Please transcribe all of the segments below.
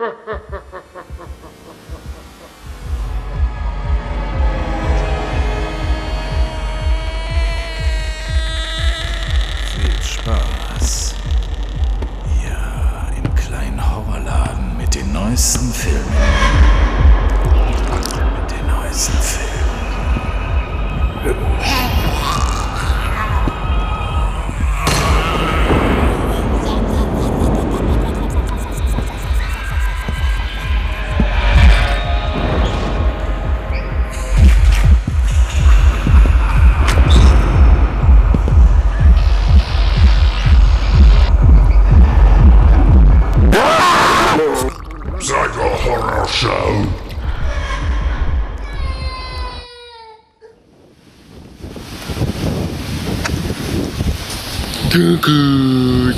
Viel Spaß. Ja, im kleinen Horrorladen mit den neuesten Filmen. Mit den neuesten Filmen. Horror show. Gut.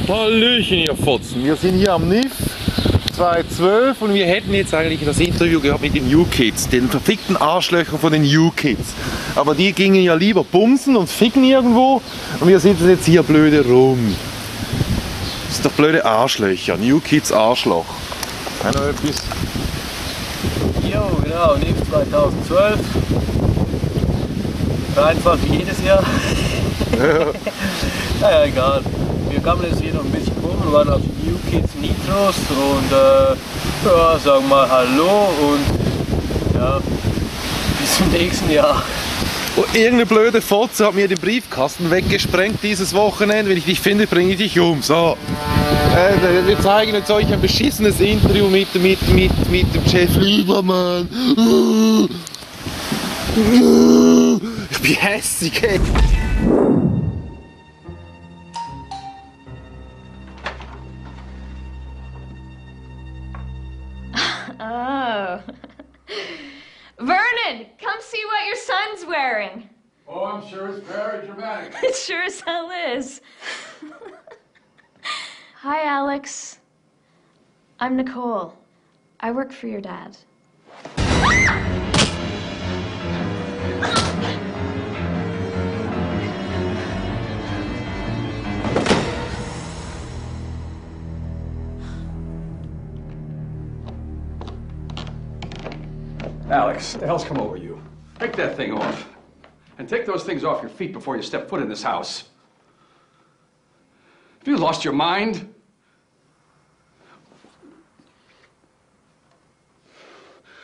Hallöchen, ihr Fotzen. Wir sind hier am Nifff 2012 und wir hätten jetzt eigentlich das Interview gehabt mit den New Kids, den verfickten Arschlöchern von den New Kids. Aber die gingen ja lieber bumsen und ficken irgendwo und wir sitzen jetzt hier blöde rum. Das ist doch blöde Arschlöcher. New Kids Arschloch. Noch etwas? Jo, genau, Nifff 2012. 23 jedes Jahr. Naja, egal. Wir kamen jetzt hier noch ein bisschen rum und waren auf New Kids Nitros und ja, sagen mal Hallo und ja, bis zum nächsten Jahr. Oh, irgendeine blöde Fotze hat mir den Briefkasten weggesprengt dieses Wochenende. Wenn ich dich finde, bringe ich dich um. So. Wir zeigen jetzt euch ein beschissenes Interview mit dem Chef Lieberman. Ich bin hässig, ey. Oh. Vernon, come see what your son's wearing. Oh, I'm sure it's very dramatic. It sure as hell is. Hi, Alex. I'm Nicole. I work for your dad. Alex, the hell's come over you? Take that thing off. And take those things off your feet before you step foot in this house. Have you lost your mind?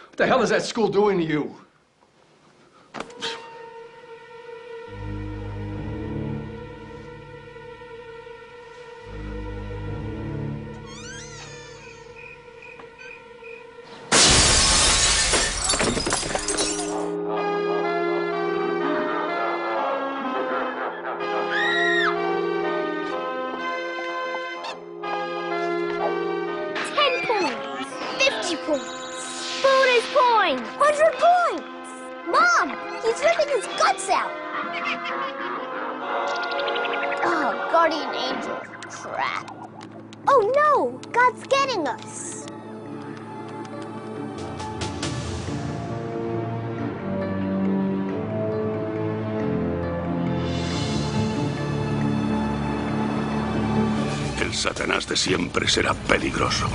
What the hell is that school doing to you? Bonus point! 100 points! Mom! He's ripping his guts out! Oh, guardian angel. Crap. Oh no! God's getting us! El Satanás de siempre será peligroso.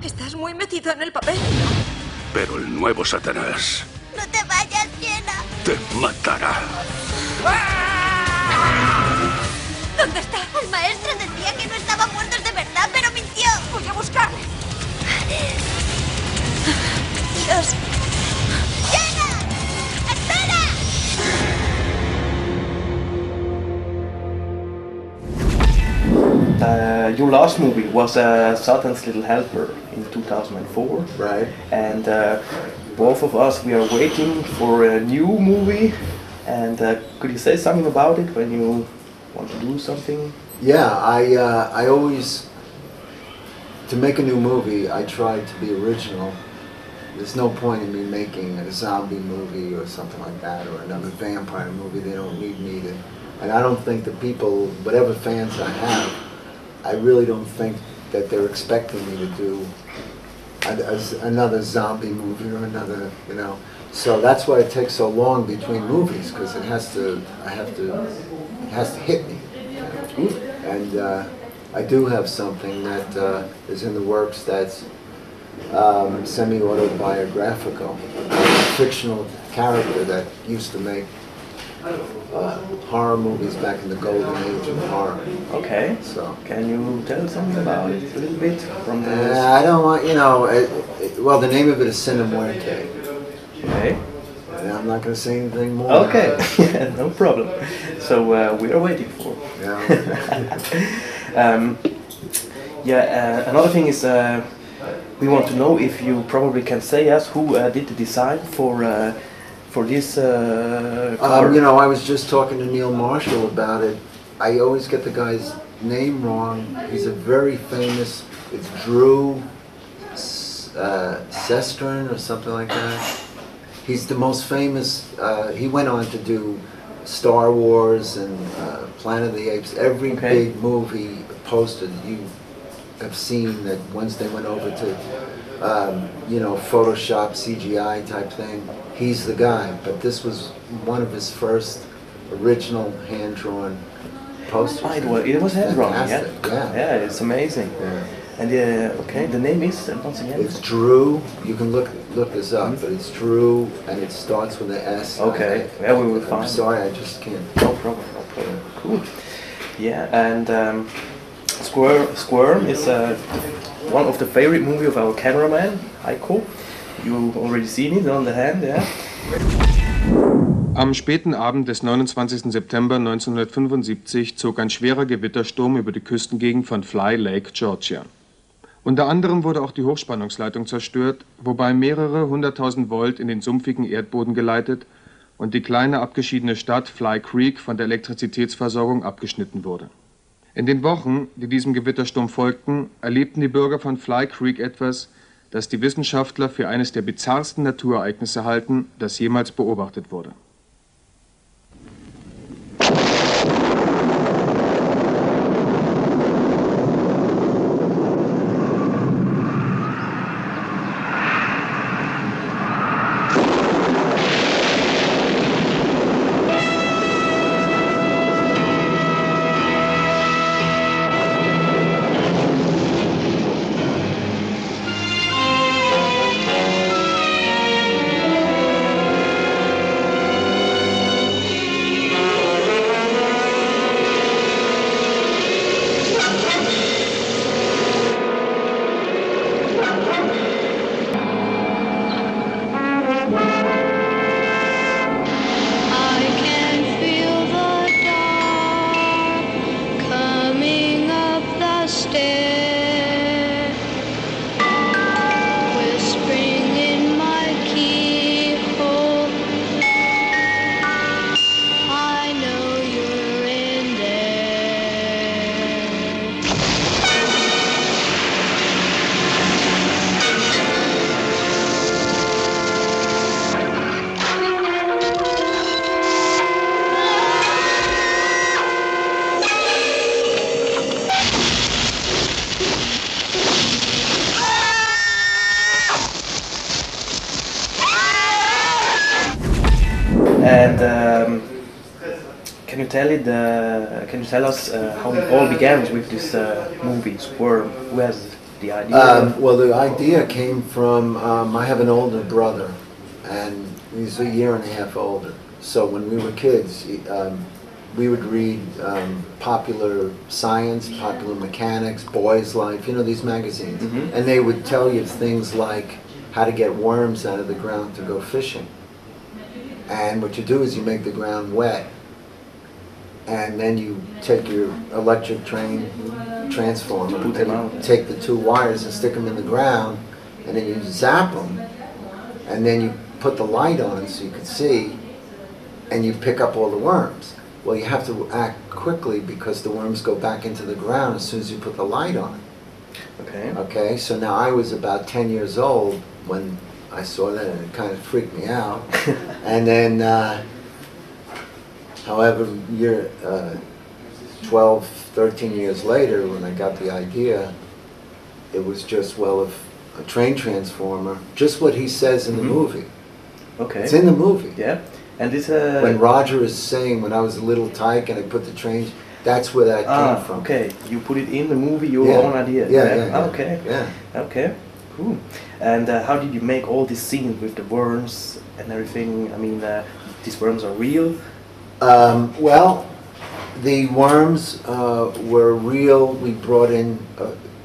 Estás muy metido en el papel. Pero el nuevo Satanás ¡No te vayas, Jenna! te matará. ¿Dónde está? El maestro decía que no estaban muertos de verdad, pero mintió. Voy a buscarle. Dios. ¡Jenna! ¡Espera! Your last movie was Satan's Little Helper in 2004. Right. And both of us, we are waiting for a new movie. And could you say something about it when you want to do something? Yeah, I always, to make a new movie, I try to be original. There's no point in me making a zombie movie or something like that, or another vampire movie. They don't need me to, and I don't think the people, whatever fans I have, I really don't think that they're expecting me to do another zombie movie or another, you know. So that's why it takes so long between movies, because it has to hit me. And I do have something that is in the works that's semi-autobiographical, a fictional character that used to make horror movies back in the golden age of horror. Okay. So can you tell something about it a little bit from the? I don't want, you know. Well, the name of it is Sin and Muerte. Okay. And I'm not going to say anything more. Okay. Yeah, no problem. So we are waiting for. Yeah. Another thing is. We want to know if you probably can say us who did the design for this car. You know, I was just talking to Neil Marshall about it. I always get the guy's name wrong. He's a very famous. It's Drew Sestern or something like that. He's the most famous. He went on to do Star Wars and Planet of the Apes. Every big movie poster that you have seen, that once they went over to, you know, Photoshop, CGI type thing, he's the guy. But this was one of his first original hand-drawn posters. It was hand-drawn, yeah. Yeah, it's amazing. Yeah. And okay, the name is once again. It's Drew. You can look this up, but it's Drew, and it starts with an S. Okay, yeah, we will find. I'm sorry, I just can't. No problem. No problem. Cool. Yeah, and. Squirm is one of the favorite movie of our cameraman, Heiko. You already seen it on the hand, yeah? Am späten Abend des 29. September 1975 zog ein schwerer Gewittersturm über die Küstengegend von Fly Lake, Georgia. Unter anderem wurde auch die Hochspannungsleitung zerstört, wobei mehrere 100.000 Volt in den sumpfigen Erdboden geleitet und die kleine abgeschiedene Stadt Fly Creek von der Elektrizitätsversorgung abgeschnitten wurde. In den Wochen, die diesem Gewittersturm folgten, erlebten die Bürger von Fly Creek etwas, das die Wissenschaftler für eines der bizarrsten Naturereignisse halten, das jemals beobachtet wurde. And can you tell us how it all began with this movie, Squirm? Who has the idea? Well, the idea came from, I have an older brother, and he's a year and a half older. So when we were kids, we would read Popular Science, Popular Mechanics, Boy's Life, you know, these magazines. Mm-hmm. And they would tell you things like how to get worms out of the ground to go fishing. And what you do is you make the ground wet, and then you take your electric train transformer, and you take the two wires and stick them in the ground, and then you zap them, and then you put the light on so you can see, and you pick up all the worms. Well, you have to act quickly because the worms go back into the ground as soon as you put the light on. Okay. Okay, so now I was about 10 years old when I saw that, and it kind of freaked me out. And then, however, 12, 13 years later, when I got the idea, it was just, well, if a train transformer, just what he says in the movie. Okay. It's in the movie. Yeah. And this when Roger is saying, when I was a little tyke and I put the train, That's where that came from. Okay, you put it in the movie, your Yeah. own idea. Yeah. Okay. Yeah. Okay. Cool. And how did you make all these scenes with the worms and everything? I mean, these worms are real. Well, the worms were real. We brought in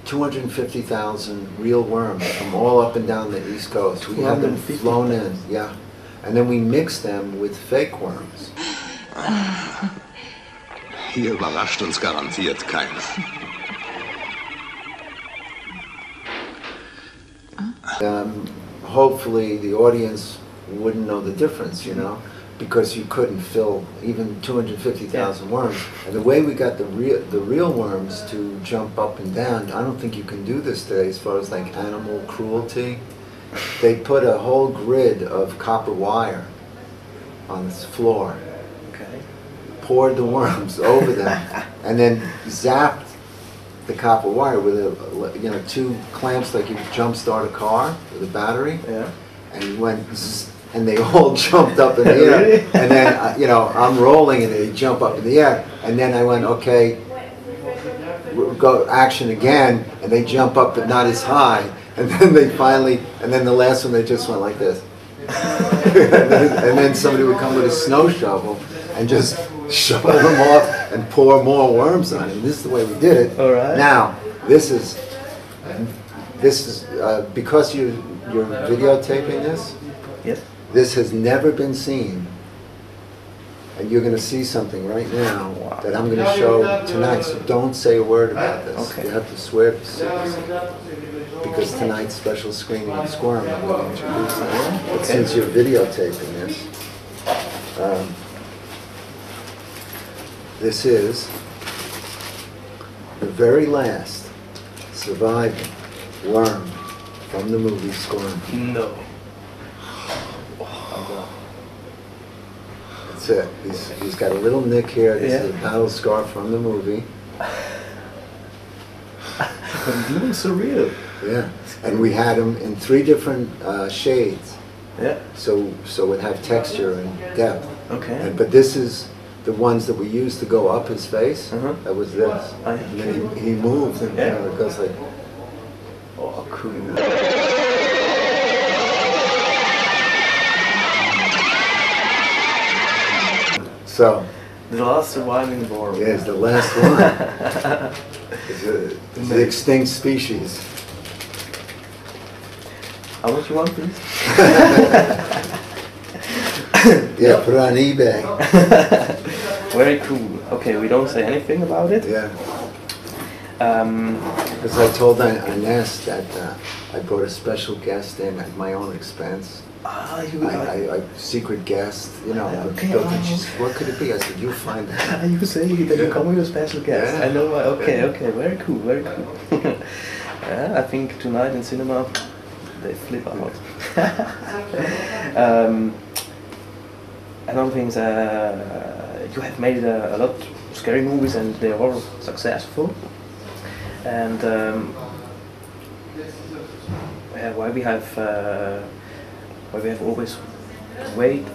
250,000 real worms from all up and down the East Coast. We had them flown in, yeah. And then we mixed them with fake worms. Hier überrascht uns garantiert keiner. Hopefully the audience wouldn't know the difference, you know, because you couldn't fill even 250,000 worms. And the way we got the real worms to jump up and down, I don't think you can do this today as far as like animal cruelty. They put a whole grid of copper wire on this floor, poured the worms over them, and then zapped the copper wire with two clamps like you jump start a car with a battery. Yeah. And went, and they all jumped up in the air. Really? And then I'm rolling and they jump up in the air. And then I went, okay, we'll go action again, and they jump up but not as high. And then they finally, and then the last one they just went like this. and then somebody would come with a snow shovel and just shovel them off and pour more worms on it. And this is the way we did it. All right. Now, this is because you're videotaping this. Yes. This has never been seen, and you're going to see something right now that I'm going to show tonight. So don't say a word about this. Okay. You have to swear to secrecy. Because tonight's special screening of Squirm, I'm going to introduce it. But since you're videotaping this is the very last surviving worm from the movie Squirm. No. That's it. He's got a little nick here. This is a battle scar from the movie. But it looks surreal. Yeah, and we had them in 3 different shades. Yeah. So it have texture and depth. Okay. But this is the ones that we used to go up his face. That was this. Oh, yeah. And then he moved, and it goes like. Oh, cool. So. The last surviving worm. Yeah, it's the last one. It's the extinct species. How much you want, please? Yeah, put it on eBay. Very cool. Okay, we don't say anything about it. Yeah. Because I told Inez that I brought a special guest in at my own expense. I secret guest, you know. Okay, what could it be? I said, you'll find out. You say that you come with a special guest. Yeah. I know. Okay, very cool, very cool. Yeah, I think tonight in cinema they flip out. Another thing is, you have made a lot of scary movies and they are all successful. And why we have always wait